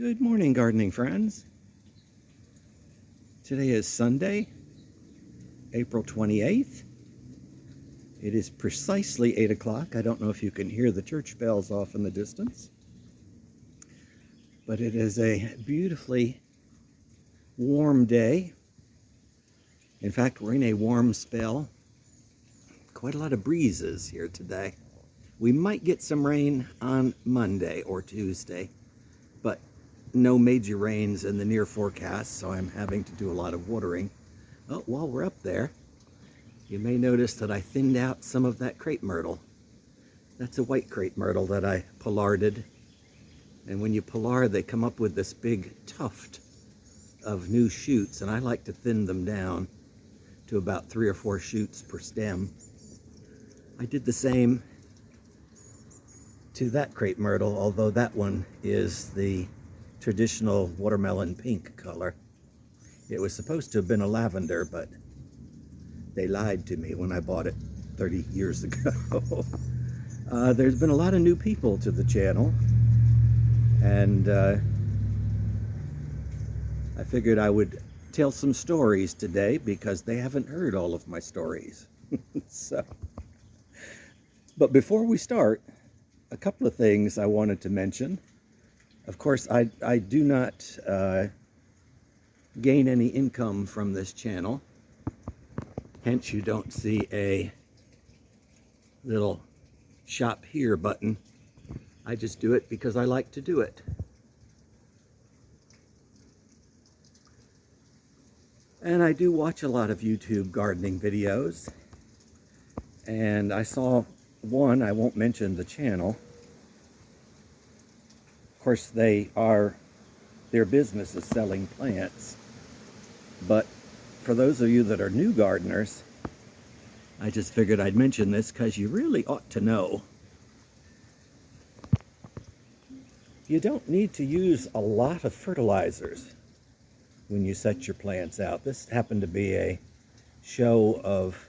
Good morning, gardening friends. Today is Sunday, April 28th. It is precisely 8 o'clock. I don't know if you can hear the church bells off in the distance, but it is a beautifully warm day. In fact, we're in a warm spell. Quite a lot of breezes here today. We might get some rain on Monday or Tuesday, but no major rains in the near forecast, so I'm having to do a lot of watering. Oh, while we're up there, you may notice that I thinned out some of that crepe myrtle. That's a white crepe myrtle that I pollarded. And when you pollard, they come up with this big tuft of new shoots, and I like to thin them down to about 3 or 4 shoots per stem. I did the same to that crepe myrtle, although that one is the traditional watermelon pink color. It was supposed to have been a lavender, but they lied to me when I bought it 30 years ago. There's been a lot of new people to the channel, and I figured I would tell some stories today because they haven't heard all of my stories. But before we start, a couple of things I wanted to mention. Of course, I do not gain any income from this channel. Hence, you don't see a little shop here button. I just do it because I like to do it. And I do watch a lot of YouTube gardening videos. And I saw one, I won't mention the channel. Of course, their business is selling plants. But for those of you that are new gardeners, I just figured I'd mention this because you really ought to know. You don't need to use a lot of fertilizers when you set your plants out. This happened to be a show of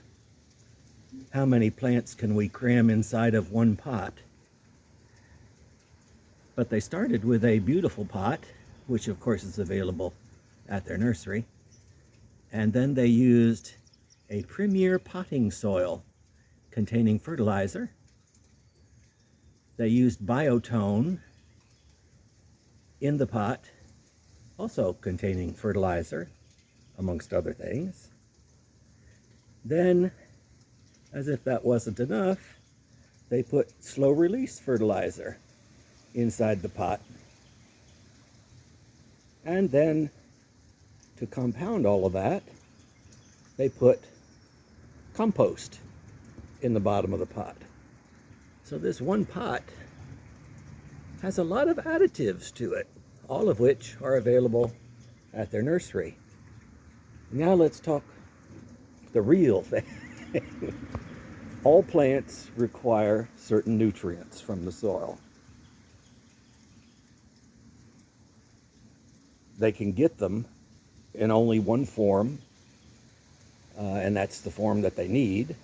how many plants can we cram inside of one pot. But they started with a beautiful pot, which of course is available at their nursery. And then they used a premier potting soil containing fertilizer. They used biotone in the pot, also containing fertilizer, amongst other things. Then, as if that wasn't enough, they put slow release fertilizer inside the pot. And then, to compound all of that, they put compost in the bottom of the pot. So this one pot has a lot of additives to it, all of which are available at their nursery. Now let's talk the real thing. All plants require certain nutrients from the soil. They can get them in only one form, and that's the form that they need.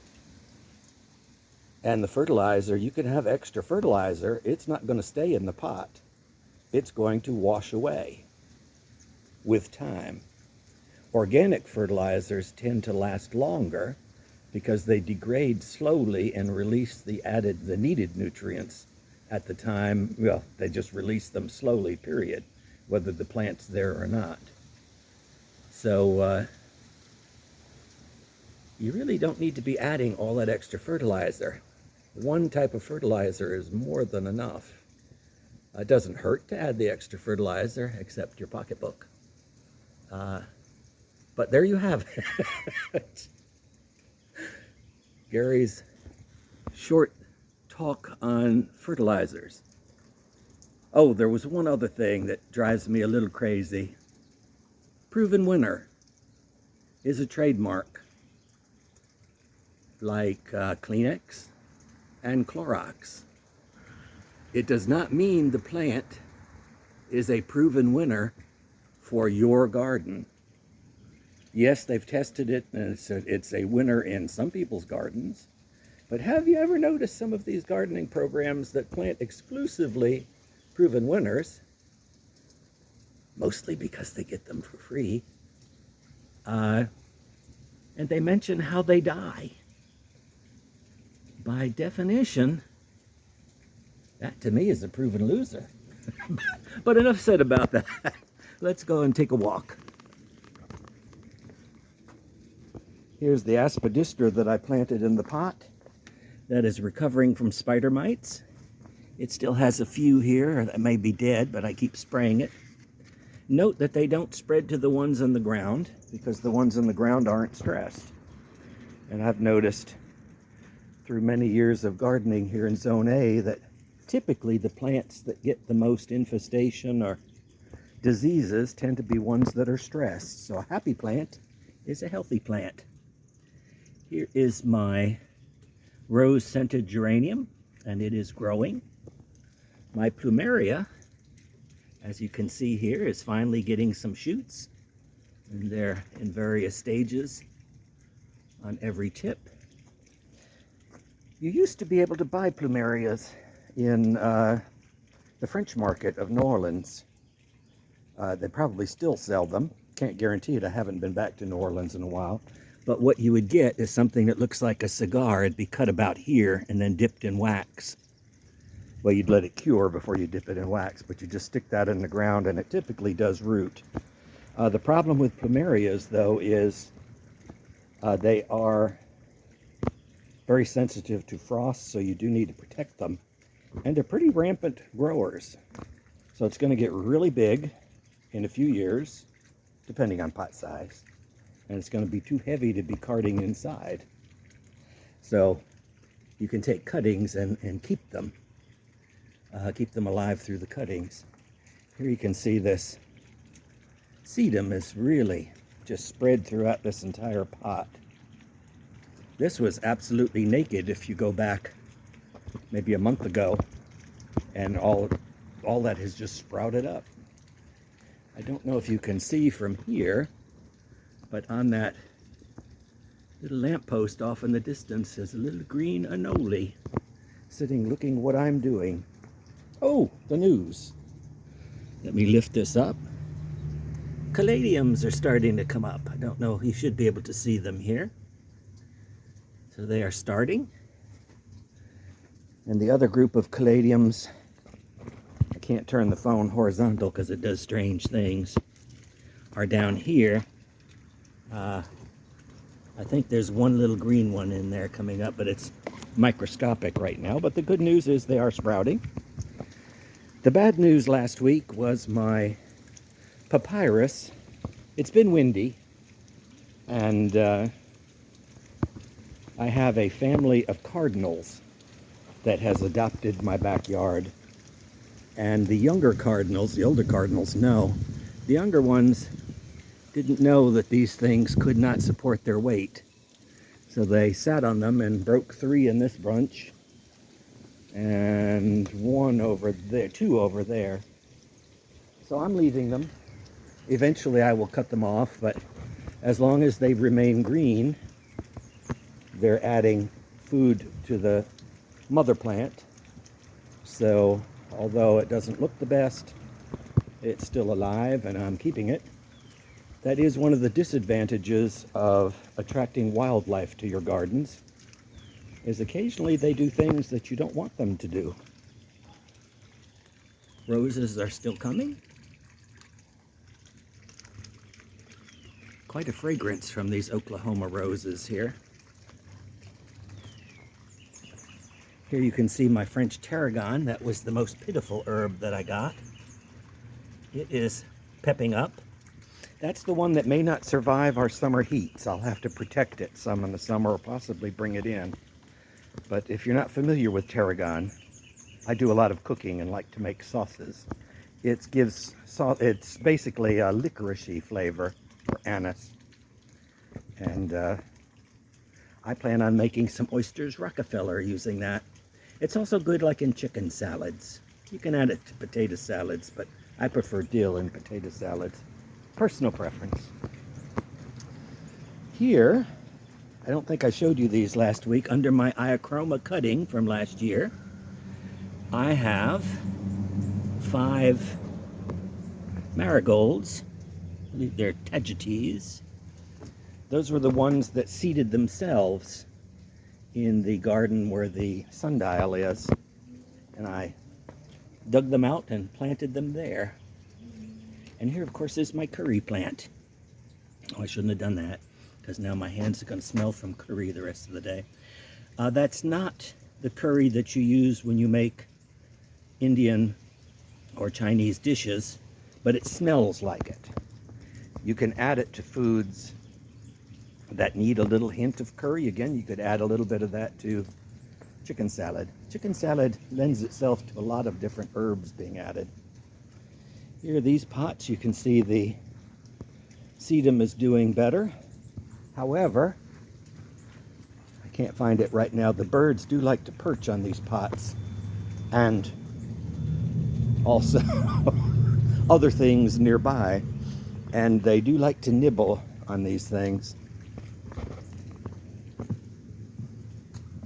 And the fertilizer, you can have extra fertilizer, it's not going to stay in the pot. It's going to wash away with time. Organic fertilizers tend to last longer because they degrade slowly and release the needed nutrients at the time. Well, they just release them slowly, period, whether the plant's there or not. So you really don't need to be adding all that extra fertilizer. One type of fertilizer is more than enough. It doesn't hurt to add the extra fertilizer, except your pocketbook. But there you have it. Gary's short talk on fertilizers. Oh, there was one other thing that drives me a little crazy. Proven winner is a trademark, like Kleenex and Clorox. It does not mean the plant is a proven winner for your garden. Yes, they've tested it, and it's a winner in some people's gardens. But have you ever noticed some of these gardening programs that plant exclusively proven winners mostly because they get them for free. And they mention how they die. By definition, that to me is a proven loser. But enough said about that. Let's go and take a walk. Here's the aspidistra that I planted in the pot that is recovering from spider mites. It still has a few here that may be dead, but I keep spraying it. Note that they don't spread to the ones on the ground because the ones on the ground aren't stressed. And I've noticed through many years of gardening here in Zone A that typically the plants that get the most infestation or diseases tend to be ones that are stressed. So a happy plant is a healthy plant. Here is my rose-scented geranium, and it is growing. My plumeria, as you can see here, is finally getting some shoots, and they're in various stages on every tip. You used to be able to buy plumerias in the French market of New Orleans. They probably still sell them. Can't guarantee it. I haven't been back to New Orleans in a while. But what you would get is something that looks like a cigar. It'd be cut about here and then dipped in wax. Well, you'd let it cure before you dip it in wax, but you just stick that in the ground and it typically does root. The problem with plumerias, though, is they are very sensitive to frost, so you do need to protect them. And they're pretty rampant growers. So it's going to get really big in a few years, depending on pot size. And it's going to be too heavy to be carting inside. So you can take cuttings and keep them alive through the cuttings. Here you can see this sedum is really just spread throughout this entire pot. This was absolutely naked if you go back maybe a month ago, and all that has just sprouted up. I don't know if you can see from here, but on that little lamppost off in the distance is a little green anole sitting looking what I'm doing. Oh, the news. Let me lift this up. Caladiums are starting to come up. I don't know, you should be able to see them here. So they are starting. And the other group of caladiums, I can't turn the phone horizontal because it does strange things, are down here. I think there's one little green one in there coming up, but it's microscopic right now. But the good news is they are sprouting. The bad news last week was my papyrus. It's been windy, and I have a family of cardinals that has adopted my backyard. And the younger cardinals, the older cardinals know. The younger ones didn't know that these things could not support their weight. So they sat on them and broke 3 in this bunch and 1 over there, 2 over there. So I'm leaving them. Eventually I will cut them off, but as long as they remain green, they're adding food to the mother plant. So although it doesn't look the best, it's still alive and I'm keeping it. That is one of the disadvantages of attracting wildlife to your gardens, is occasionally they do things that you don't want them to do. Roses are still coming. Quite a fragrance from these Oklahoma roses here. Here you can see my French tarragon. That was the most pitiful herb that I got. It is pepping up. That's the one that may not survive our summer heats. I'll have to protect it some in the summer or possibly bring it in. But if you're not familiar with tarragon, I do a lot of cooking and like to make sauces. It's basically a licoricey flavor, or anise. And I plan on making some oysters Rockefeller using that. It's also good like in chicken salads. You can add it to potato salads, but I prefer dill in potato salads. Personal preference. Here, I don't think I showed you these last week, under my Iachroma cutting from last year, I have 5 marigolds. I believe they're tagetes. Those were the ones that seeded themselves in the garden where the sundial is. And I dug them out and planted them there. And here, of course, is my curry plant. Oh, I shouldn't have done that, because now my hands are going to smell from curry the rest of the day. That's not the curry that you use when you make Indian or Chinese dishes, but it smells like it. You can add it to foods that need a little hint of curry. Again, you could add a little bit of that to chicken salad. Chicken salad lends itself to a lot of different herbs being added. Here are these pots. You can see the sedum is doing better. However, I can't find it right now. The birds do like to perch on these pots, and also other things nearby, and they do like to nibble on these things.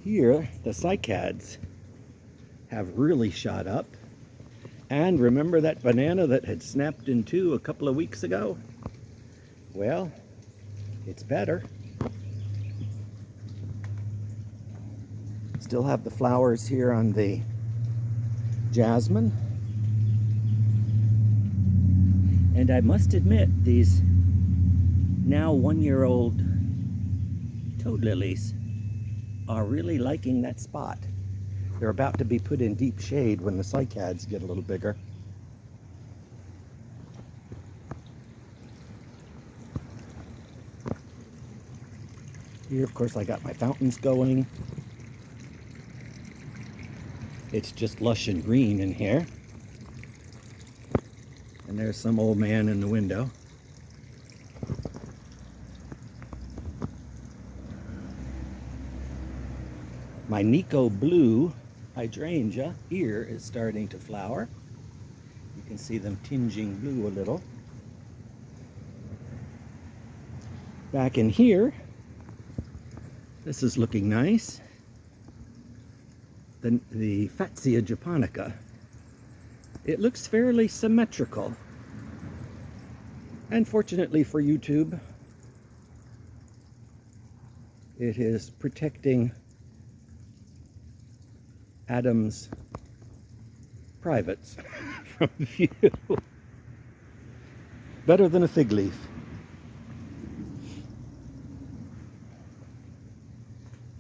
Here, the cycads have really shot up. And remember that banana that had snapped in two a couple of weeks ago? Well, it's better. Still have the flowers here on the jasmine. And I must admit, these now 1-year-old toad lilies are really liking that spot. They're about to be put in deep shade when the cycads get a little bigger. Here, of course, I got my fountains going. It's just lush and green in here. And there's some old man in the window. My Nico blue hydrangea here is starting to flower. You can see them tinging blue a little. Back in here, this is looking nice. The Fatsia japonica. It looks fairly symmetrical. And fortunately for YouTube, it is protecting Adam's privates from view. Better than a fig leaf.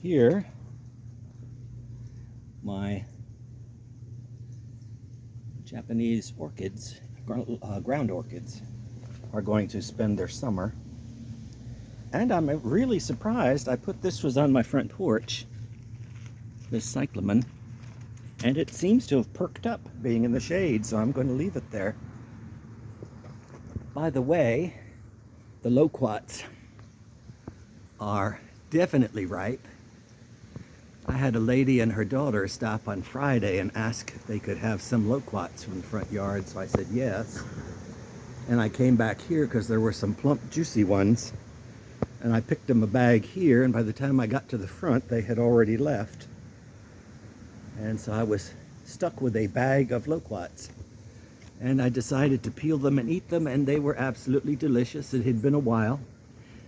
Here, my Japanese orchids, ground orchids, are going to spend their summer. And I'm really surprised. I put this was on my front porch, this cyclamen, and it seems to have perked up being in the shade, so I'm going to leave it there. By the way, the loquats are definitely ripe. I had a lady and her daughter stop on Friday and ask if they could have some loquats from the front yard, so I said yes. And I came back here because there were some plump, juicy ones, and I picked them a bag here, and by the time I got to the front, they had already left. And so I was stuck with a bag of loquats. And I decided to peel them and eat them, and they were absolutely delicious. It had been a while.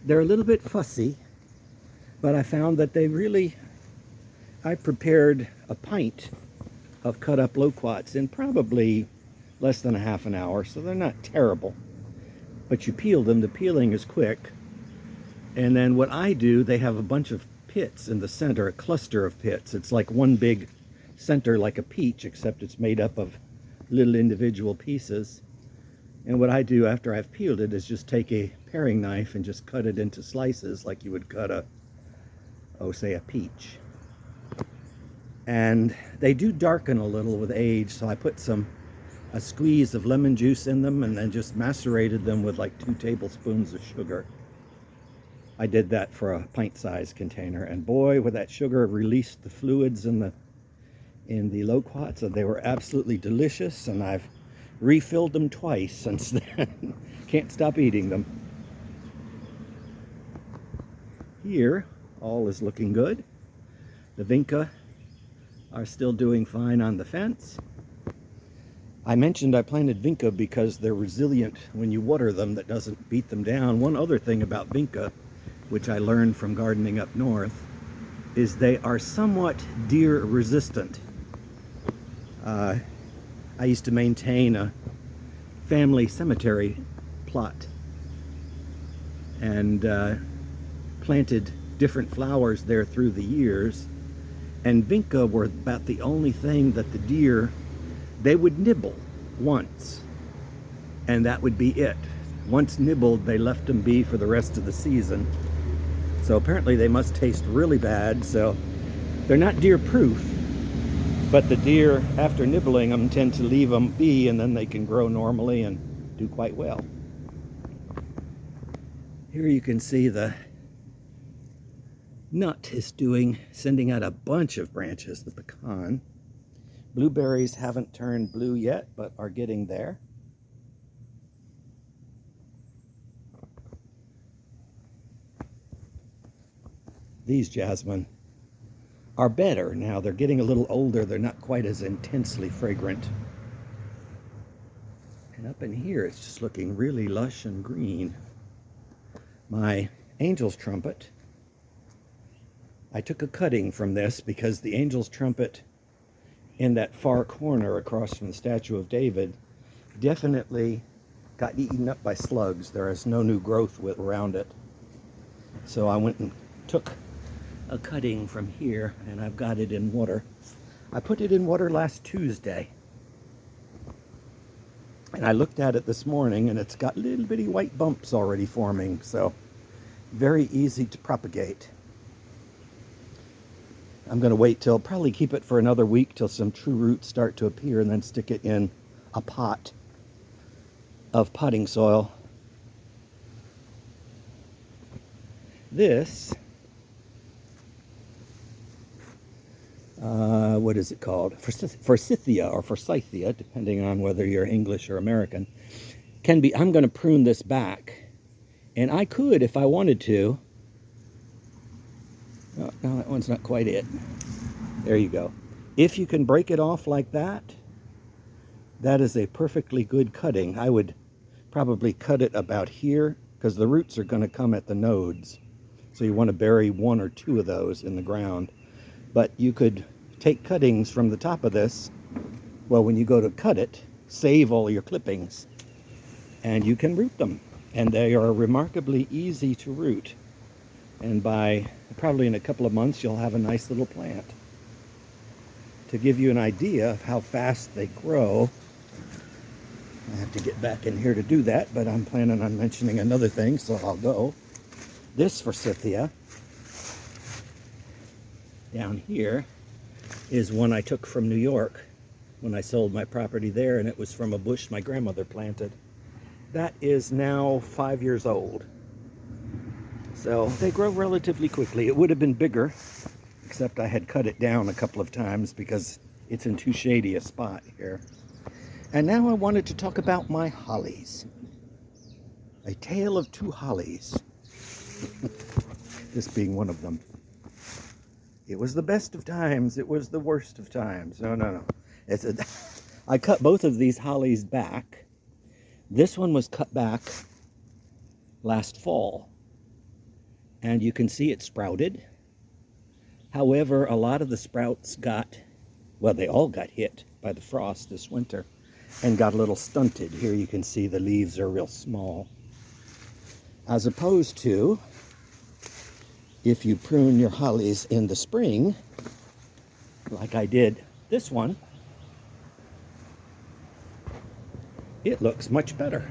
They're a little bit fussy, but I found that they really... I prepared a pint of cut up loquats in probably less than a half an hour, so they're not terrible. But you peel them, the peeling is quick. And then what I do, they have a bunch of pits in the center, a cluster of pits. It's like one big center, like a peach, except it's made up of little individual pieces. And what I do after I've peeled it is just take a paring knife and just cut it into slices like you would cut say a peach. And they do darken a little with age, so I put a squeeze of lemon juice in them and then just macerated them with like 2 tablespoons of sugar. I did that for a pint-sized container, and boy, with that sugar released the fluids in the loquats, and they were absolutely delicious, and I've refilled them twice since then. Can't stop eating them. Here, all is looking good. The vinca are still doing fine on the fence. I mentioned I planted vinca because they're resilient when you water them. That doesn't beat them down. One other thing about vinca, which I learned from gardening up north, is they are somewhat deer resistant. I used to maintain a family cemetery plot and planted different flowers there through the years, and vinca were about the only thing that the deer, they would nibble once, and that would be it. Once nibbled, they left them be for the rest of the season. So apparently they must taste really bad, so they're not deer proof, but the deer, after nibbling them, tend to leave them be, and then they can grow normally and do quite well. Here you can see the nut is sending out a bunch of branches, the pecan. Blueberries haven't turned blue yet, but are getting there. These jasmine are better now. They're getting a little older. They're not quite as intensely fragrant. And up in here, it's just looking really lush and green. My angel's trumpet, I took a cutting from this because the angel's trumpet in that far corner across from the statue of David definitely got eaten up by slugs. There is no new growth around it. So I went and took a cutting from here, and I've got it in water. I put it in water last Tuesday, and I looked at it this morning, and it's got little bitty white bumps already forming, so very easy to propagate. I'm going to wait till, probably keep it for another week till some true roots start to appear, and then stick it in a pot of potting soil. This, what is it called? Forsythia or Forsythia, depending on whether you're English or American, can be, I'm going to prune this back. And I could, if I wanted to. Oh, no, that one's not quite it. There you go. If you can break it off like that, that is a perfectly good cutting. I would probably cut it about here, because the roots are going to come at the nodes. So you want to bury one or two of those in the ground. But you could take cuttings from the top of this. Well, when you go to cut it, save all your clippings, and you can root them. And they are remarkably easy to root. And by probably in a couple of months, you'll have a nice little plant. To give you an idea of how fast they grow, I have to get back in here to do that, but I'm planning on mentioning another thing, so I'll go. This Forsythia down here is one I took from New York when I sold my property there, and it was from a bush my grandmother planted. That is now 5 years old. So they grow relatively quickly. It would have been bigger, except I had cut it down a couple of times because it's in too shady a spot here. And now I wanted to talk about my hollies. A tale of two hollies. This being one of them. It was the best of times. It was the worst of times. No. I cut both of these hollies back. This one was cut back last fall. And you can see it sprouted. However, a lot of the sprouts they all got hit by the frost this winter and got a little stunted. Here you can see the leaves are real small. As opposed to, if you prune your hollies in the spring, like I did this one, it looks much better.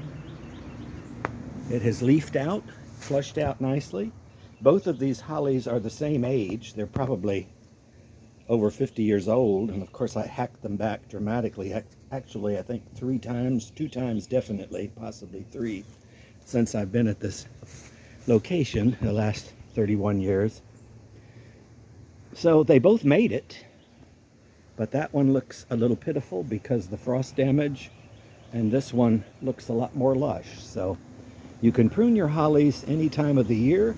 It has leafed out, flushed out nicely. Both of these hollies are the same age. They're probably over 50 years old, and of course I hacked them back dramatically. Actually, I think 3 times, 2 times definitely, possibly 3, since I've been at this location the last 31 years. So they both made it, but that one looks a little pitiful because the frost damage, and this one looks a lot more lush. So you can prune your hollies any time of the year,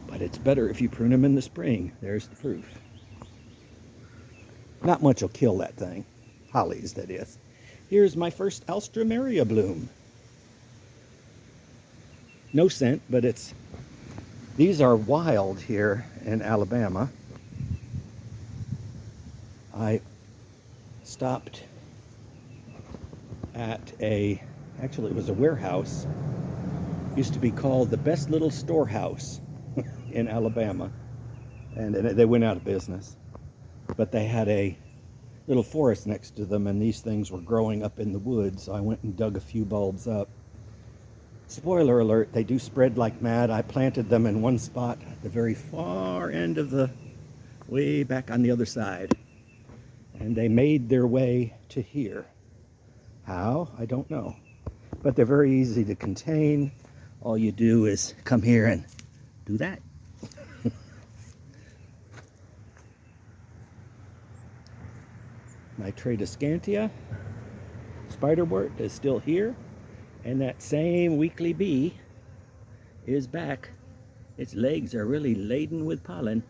but it's better if you prune them in the spring. There's the proof. Not much will kill that thing. Hollies, that is. Here's my first alstroemeria bloom. No scent, but these are wild here in Alabama. I stopped at actually it was a warehouse. Used to be called the Best Little Storehouse in Alabama. And they went out of business. But they had a little forest next to them, and these things were growing up in the woods, so I went and dug a few bulbs up. Spoiler alert, they do spread like mad. I planted them in one spot at the very far end of way back on the other side. And they made their way to here. How? I don't know. But they're very easy to contain. All you do is come here and do that. My Tradescantia spiderwort is still here, and that same weekly bee is back. Its legs are really laden with pollen.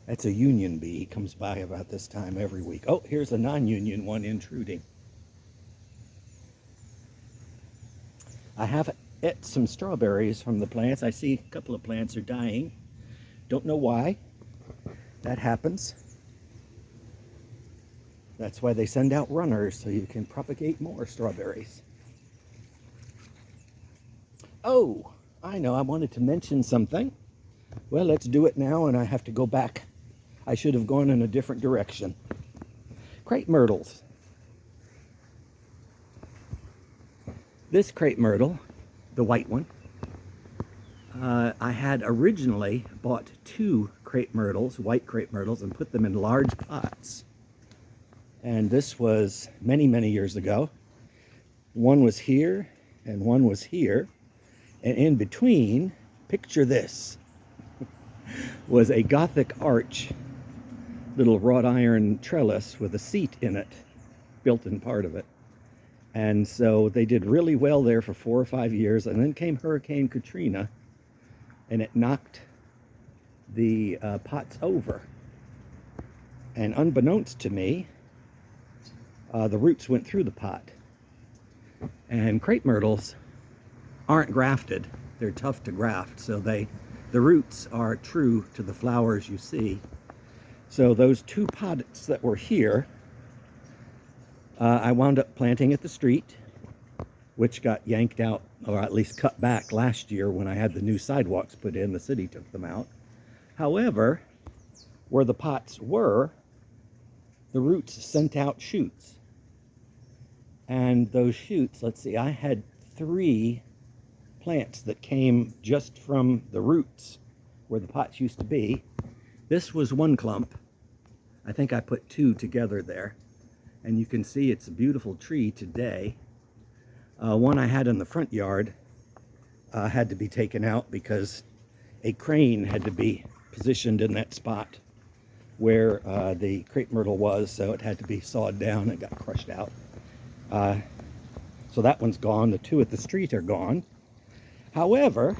That's a union bee. He comes by about this time every week. Oh, here's a non-union one intruding. I have ate some strawberries from the plants. I see a couple of plants are dying. Don't know why. That happens. That's why they send out runners, so you can propagate more strawberries. Oh, I know, I wanted to mention something. Well, let's do it now, and I have to go back. I should have gone in a different direction. Crepe myrtles. This crepe myrtle, the white one, I had originally bought 2 crepe myrtles, white crepe myrtles, and put them in large pots. And this was many, many years ago. One was here, and one was here. And in between, picture this, was a Gothic arch, little wrought iron trellis with a seat in it, built in part of it. And so they did really well there for 4 or 5 years, and then came Hurricane Katrina, and it knocked the pots over. And unbeknownst to me, the roots went through the pot. And crepe myrtles aren't grafted. They're tough to graft, so the roots are true to the flowers you see. So those 2 pots that were here, I wound up planting at the street, which got yanked out, or at least cut back last year when I had the new sidewalks put in. The city took them out. However, where the pots were, the roots sent out shoots. And those shoots, let's see, I had 3 plants that came just from the roots where the pots used to be. This was one clump. I think I put 2 together there. And you can see it's a beautiful tree today. One I had in the front yard had to be taken out because a crane had to be positioned in that spot where the crepe myrtle was, so it had to be sawed down and got crushed out. So that one's gone. The 2 at the street are gone. However,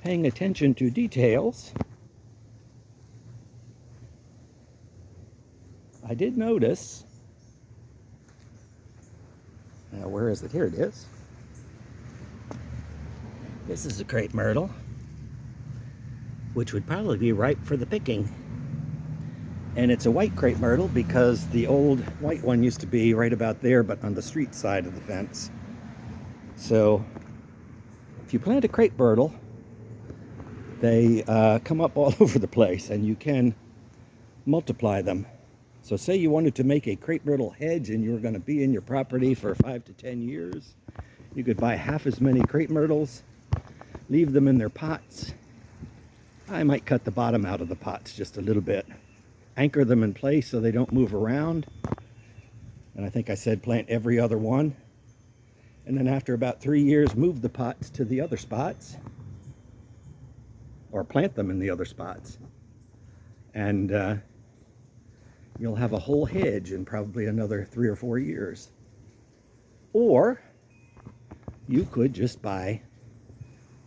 paying attention to details, I did notice, now where is it? Here it is. This is a crepe myrtle, which would probably be ripe for the picking. And it's a white crepe myrtle because the old white one used to be right about there, but on the street side of the fence. So if you plant a crepe myrtle, they come up all over the place, and you can multiply them. So say you wanted to make a crepe myrtle hedge and you were going to be in your property for 5 to 10 years. You could buy half as many crepe myrtles, leave them in their pots. I might cut the bottom out of the pots just a little bit. Anchor them in place so they don't move around. And I think I said plant every other one. And then after about 3 years, move the pots to the other spots. Or plant them in the other spots. And you'll have a whole hedge in probably another 3 or 4 years. Or you could just buy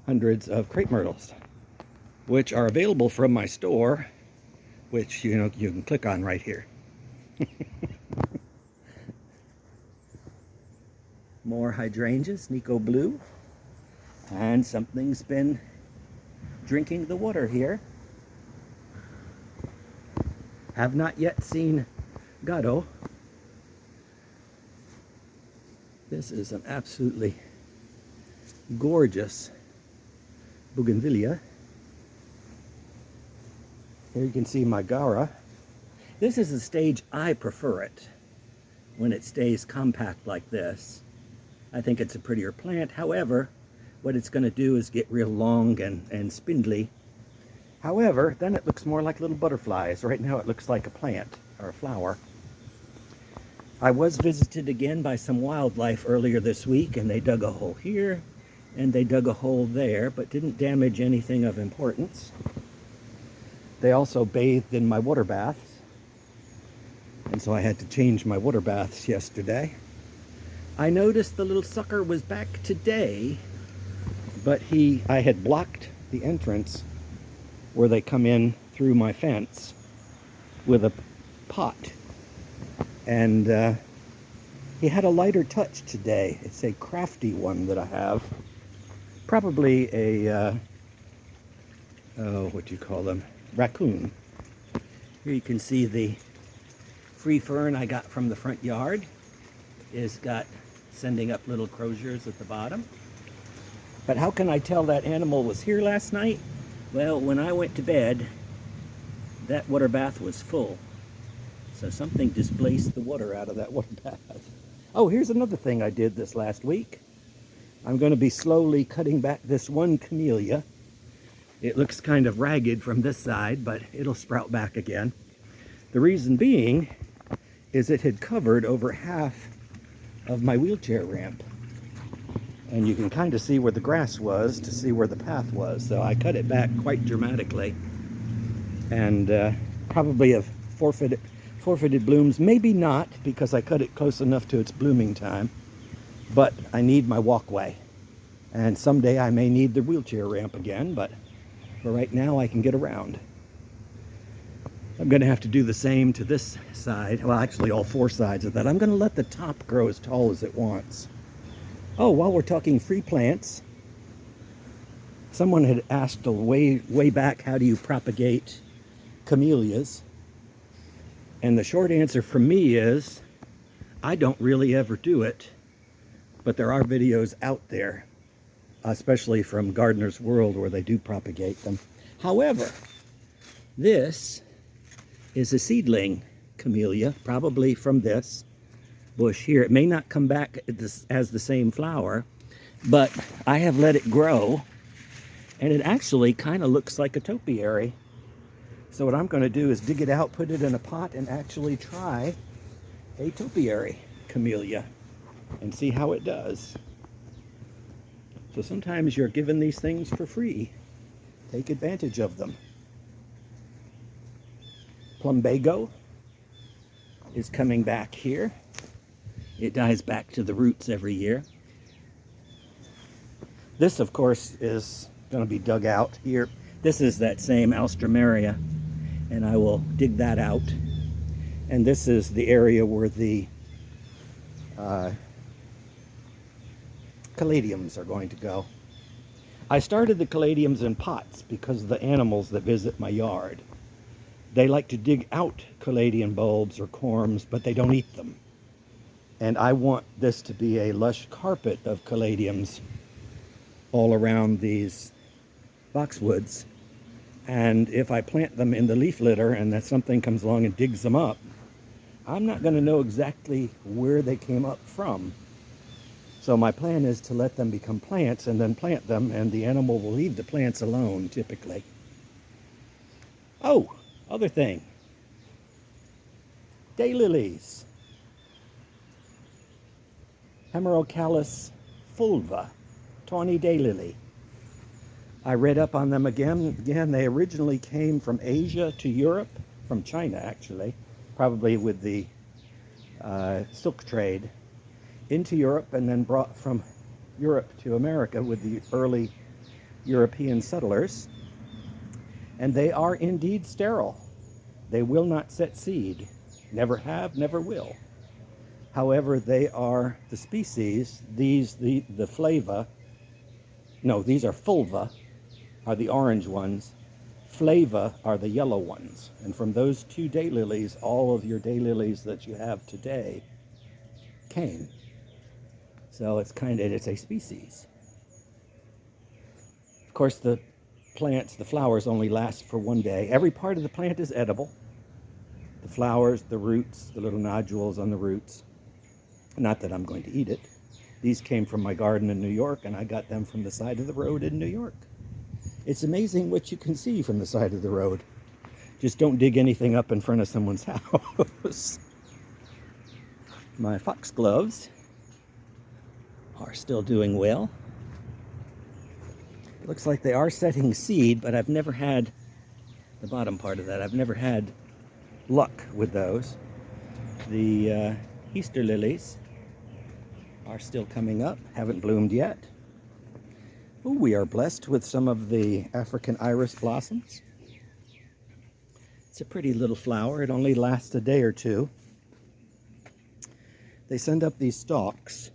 hundreds of crepe myrtles, which are available from my store which you can click on right here. More hydrangeas, Nico Blue, and something's been drinking the water here. Have not yet seen Gado. This is an absolutely gorgeous bougainvillea. Here you can see Megara. This is the stage I prefer it, when it stays compact like this. I think it's a prettier plant. However, what it's going to do is get real long and spindly. However, then it looks more like little butterflies. Right now it looks like a plant or a flower. I was visited again by some wildlife earlier this week, and they dug a hole here and they dug a hole there, but didn't damage anything of importance. They also bathed in my water baths, and so I had to change my water baths yesterday. I noticed the little sucker was back today, but I had blocked the entrance where they come in through my fence with a pot. And he had a lighter touch today. It's a crafty one that I have. Probably a, what do you call them? Raccoon. Here you can see the free fern I got from the front yard is sending up little croziers at the bottom. But how can I tell that animal was here last night? Well, when I went to bed, that water bath was full. So something displaced the water out of that water bath. Oh, here's another thing I did this last week. I'm going to be slowly cutting back this one camellia. It looks kind of ragged from this side, but it'll sprout back again. The reason being is it had covered over half of my wheelchair ramp. And you can kind of see where the grass was to see where the path was. So I cut it back quite dramatically. And probably have forfeited blooms. Maybe not, because I cut it close enough to its blooming time. But I need my walkway. And someday I may need the wheelchair ramp again, but for right now I can get around. I'm going to have to do the same to this side. Well, actually all four sides of that. I'm going to let the top grow as tall as it wants. Oh, while we're talking free plants, someone had asked way back, how do you propagate camellias? And the short answer from me is, I don't really ever do it, but there are videos out there, especially from Gardener's World, where they do propagate them. However, this is a seedling camellia, probably from this bush here. It may not come back as the same flower, but I have let it grow, and it actually kind of looks like a topiary. So what I'm going to do is dig it out, put it in a pot, and actually try a topiary camellia and see how it does. So sometimes you're given these things for free. Take advantage of them. Plumbago is coming back here. It dies back to the roots every year. This, of course, is going to be dug out here. This is that same Alstroemeria, and I will dig that out. And this is the area where the caladiums are going to go. I started the caladiums in pots because of the animals that visit my yard. They like to dig out caladium bulbs or corms, but they don't eat them. And I want this to be a lush carpet of caladiums all around these boxwoods. And if I plant them in the leaf litter and that something comes along and digs them up, I'm not going to know exactly where they came up from. So my plan is to let them become plants and then plant them, and the animal will leave the plants alone, typically. Oh, other thing. Daylilies. Hemerocallis fulva, tawny daylily. I read up on them again. They originally came from Asia to Europe, from China actually, probably with the silk trade, into Europe, and then brought from Europe to America with the early European settlers. And they are indeed sterile. They will not set seed. Never have, never will. However, they are the species, the flava, no, these are fulva, are the orange ones. Flava are the yellow ones. And from those two daylilies, all of your daylilies that you have today came. So it's a species. Of course, the flowers only last for one day. Every part of the plant is edible. The flowers, the roots, the little nodules on the roots. Not that I'm going to eat it. These came from my garden in New York, and I got them from the side of the road in New York. It's amazing what you can see from the side of the road. Just don't dig anything up in front of someone's house. My foxgloves are still doing well. It looks like they are setting seed, but I've never had the bottom part of that. I've never had luck with those. The Easter lilies are still coming up, haven't bloomed yet. Ooh, we are blessed with some of the African iris blossoms. It's a pretty little flower. It only lasts a day or two. They send up these stalks,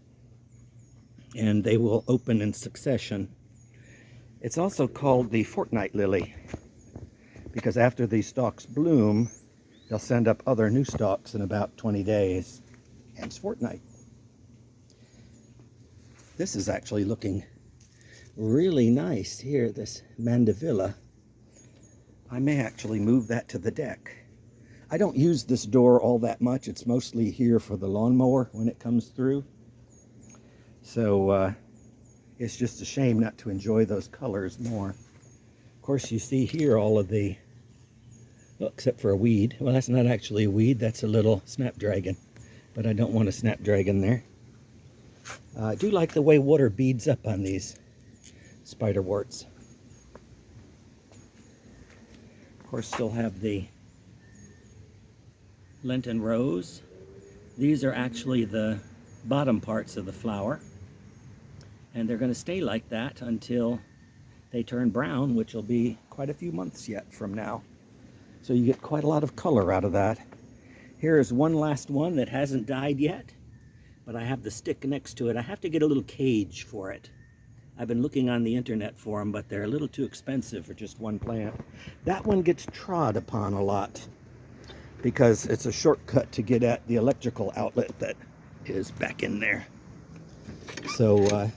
and they will open in succession. It's also called the fortnight lily, because after these stalks bloom, they'll send up other new stalks in about 20 days, hence fortnight. This is actually looking really nice here, this mandevilla. I may actually move that to the deck. I don't use this door all that much. It's mostly here for the lawnmower when it comes through. So it's just a shame not to enjoy those colors more. Of course, you see here all of the, well, except for a weed. Well, that's not actually a weed. That's a little snapdragon. But I don't want a snapdragon there. I do like the way water beads up on these spiderworts. Of course, still have the Lenten rose. These are actually the bottom parts of the flower. And they're going to stay like that until they turn brown, which will be quite a few months yet from now. So you get quite a lot of color out of that. Here is one last one that hasn't died yet, but I have the stick next to it. I have to get a little cage for it. I've been looking on the internet for them, but they're a little too expensive for just one plant. That one gets trod upon a lot because it's a shortcut to get at the electrical outlet that is back in there. So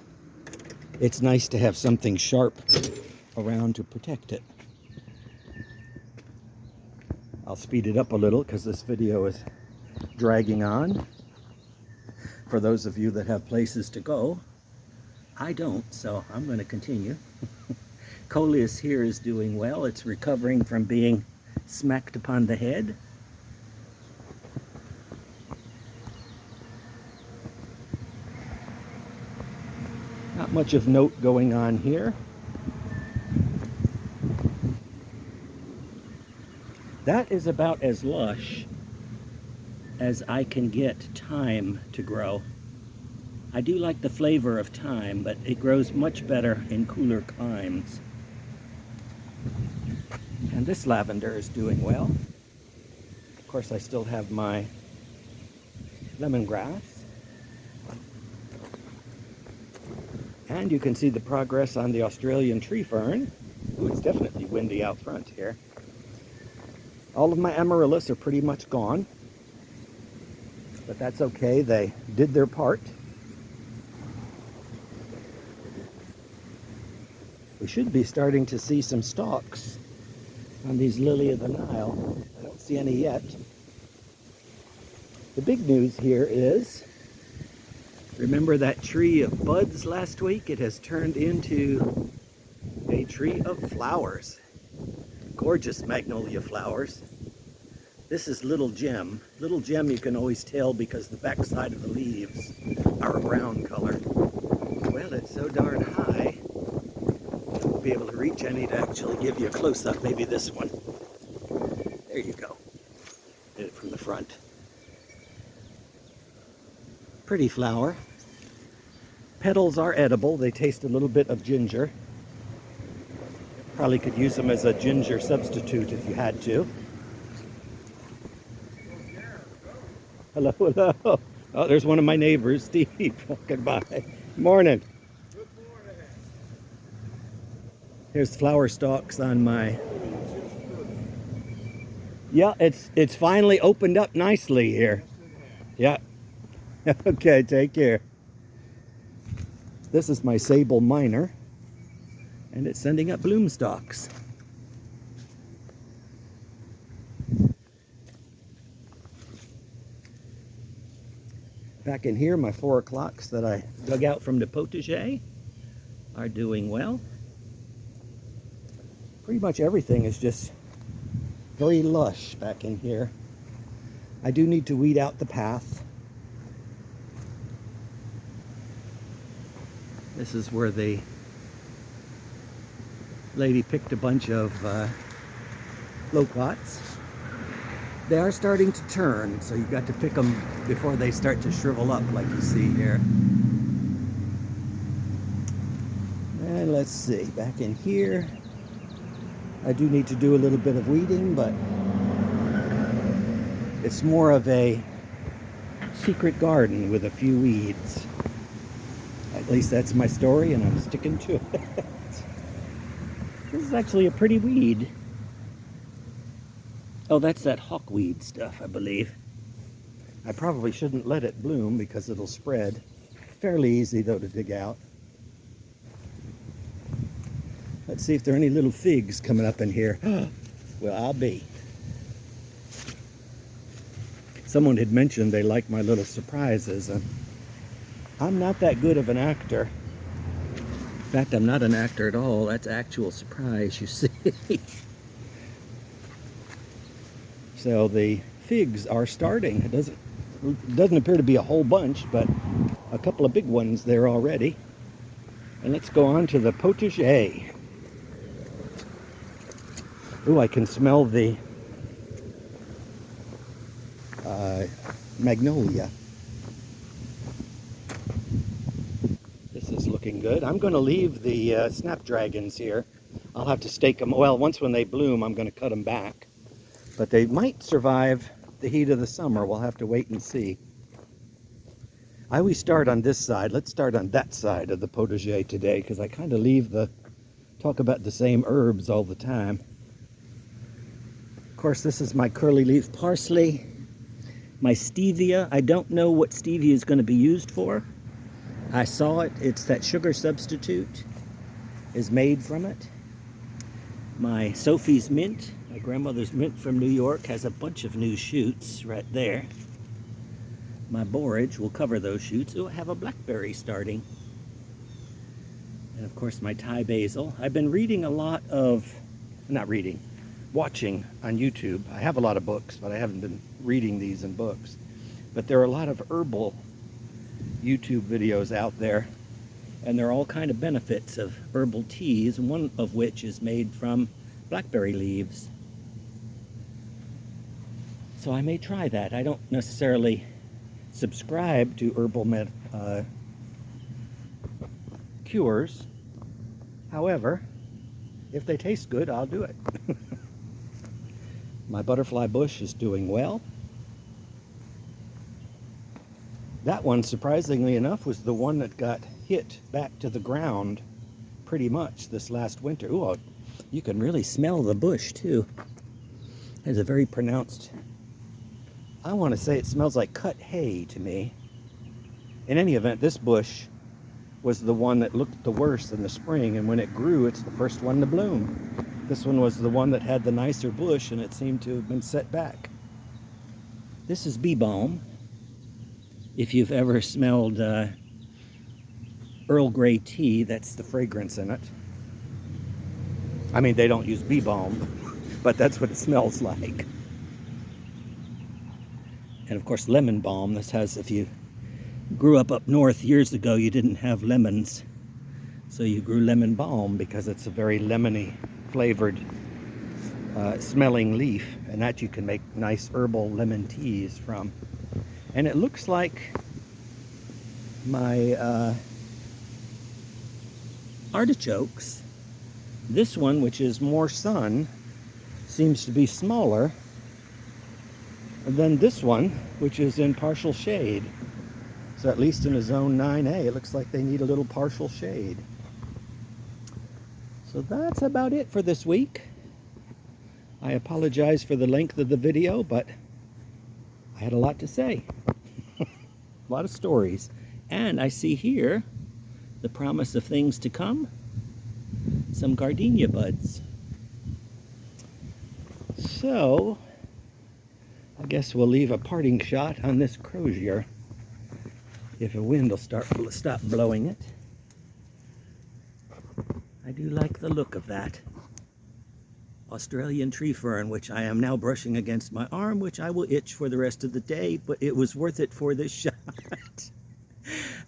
it's nice to have something sharp around to protect it. I'll speed it up a little because this video is dragging on. For those of you that have places to go, I don't, so I'm going to continue. Coleus here is doing well. It's recovering from being smacked upon the head. Not much of note going on here. That is about as lush as I can get thyme to grow. I do like the flavor of thyme, but it grows much better in cooler climes. And this lavender is doing well. Of course, I still have my lemongrass. And you can see the progress on the Australian tree fern. Ooh, it's definitely windy out front here. All of my amaryllis are pretty much gone, but that's okay. They did their part. We should be starting to see some stalks on these lily of the Nile. I don't see any yet. The big news here is, remember that tree of buds last week? It has turned into a tree of flowers. Gorgeous magnolia flowers. This is Little Gem. Little Gem you can always tell because the backside of the leaves are a brown color. Well, it's so darn high, I won't be able to reach any to actually give you a close-up. Maybe this one. There you go. Did it from the front. Pretty flower. Petals are edible. They taste a little bit of ginger. Probably could use them as a ginger substitute if you had to. Hello, hello. Oh, there's one of my neighbors, Steve, walking by. Morning. Good morning. Here's flower stalks on my... Yeah, it's finally opened up nicely here. Yeah. Okay, take care. This is my sable minor, and it's sending up bloom stalks. Back in here, my 4 o'clocks that I dug out from the potager are doing well. Pretty much everything is just very lush back in here. I do need to weed out the path. This is where the lady picked a bunch of loquats. They are starting to turn, so you've got to pick them before they start to shrivel up like you see here. And let's see, back in here, I do need to do a little bit of weeding, but it's more of a secret garden with a few weeds. At least that's my story, and I'm sticking to it. This is actually a pretty weed. Oh, that's that hawkweed stuff, I believe. I probably shouldn't let it bloom because it'll spread. Fairly easy, though, to dig out. Let's see if there are any little figs coming up in here. Well, I'll be. Someone had mentioned they like my little surprises, and I'm not that good of an actor. In fact, I'm not an actor at all. That's actual surprise, you see. So the figs are starting. It doesn't appear to be a whole bunch, but a couple of big ones there already. And let's go on to the potager. Ooh, I can smell the magnolia. This is looking good. I'm going to leave the snapdragons here. I'll have to stake them. Well, once when they bloom, I'm going to cut them back. But they might survive the heat of the summer. We'll have to wait and see. I always start on this side. Let's start on that side of the potager today, because I kind of talk about the same herbs all the time. Of course, this is my curly leaf parsley, my stevia. I don't know what stevia is going to be used for. I saw it. It's that sugar substitute is made from it. My Sophie's mint, my grandmother's mint from New York, has a bunch of new shoots right there. My borage will cover those shoots. Oh, I have a blackberry starting. And of course my Thai basil. I've been reading a lot of, watching on YouTube. I have a lot of books, but I haven't been reading these in books. But there are a lot of herbal YouTube videos out there, and there are all kind of benefits of herbal teas, one of which is made from blackberry leaves. So I may try that. I don't necessarily subscribe to herbal cures. However, if they taste good, I'll do it. My butterfly bush is doing well. That one, surprisingly enough, was the one that got hit back to the ground pretty much this last winter. Ooh, you can really smell the bush too. It has a very pronounced, I want to say it smells like cut hay to me. In any event, this bush was the one that looked the worst in the spring, and when it grew, it's the first one to bloom. This one was the one that had the nicer bush, and it seemed to have been set back. This is bee balm. If you've ever smelled Earl Grey tea, that's the fragrance in it. I mean, they don't use bee balm, but that's what it smells like. And of course, lemon balm. This has, if you grew up north years ago, you didn't have lemons. So you grew lemon balm because it's a very lemony flavored smelling leaf. And that you can make nice herbal lemon teas from. And it looks like my artichokes, this one, which is more sun, seems to be smaller. And then this one, which is in partial shade. So at least in a zone 9A, it looks like they need a little partial shade. So that's about it for this week. I apologize for the length of the video, but I had a lot to say. A lot of stories. And I see here the promise of things to come. Some gardenia buds. So, I guess we'll leave a parting shot on this crozier. If a wind will stop blowing it. I do like the look of that. Australian tree fern, which I am now brushing against my arm, which I will itch for the rest of the day, but it was worth it for this shot.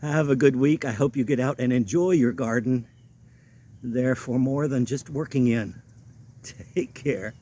Have a good week. I hope you get out and enjoy your garden. There for more than just working in. Take care.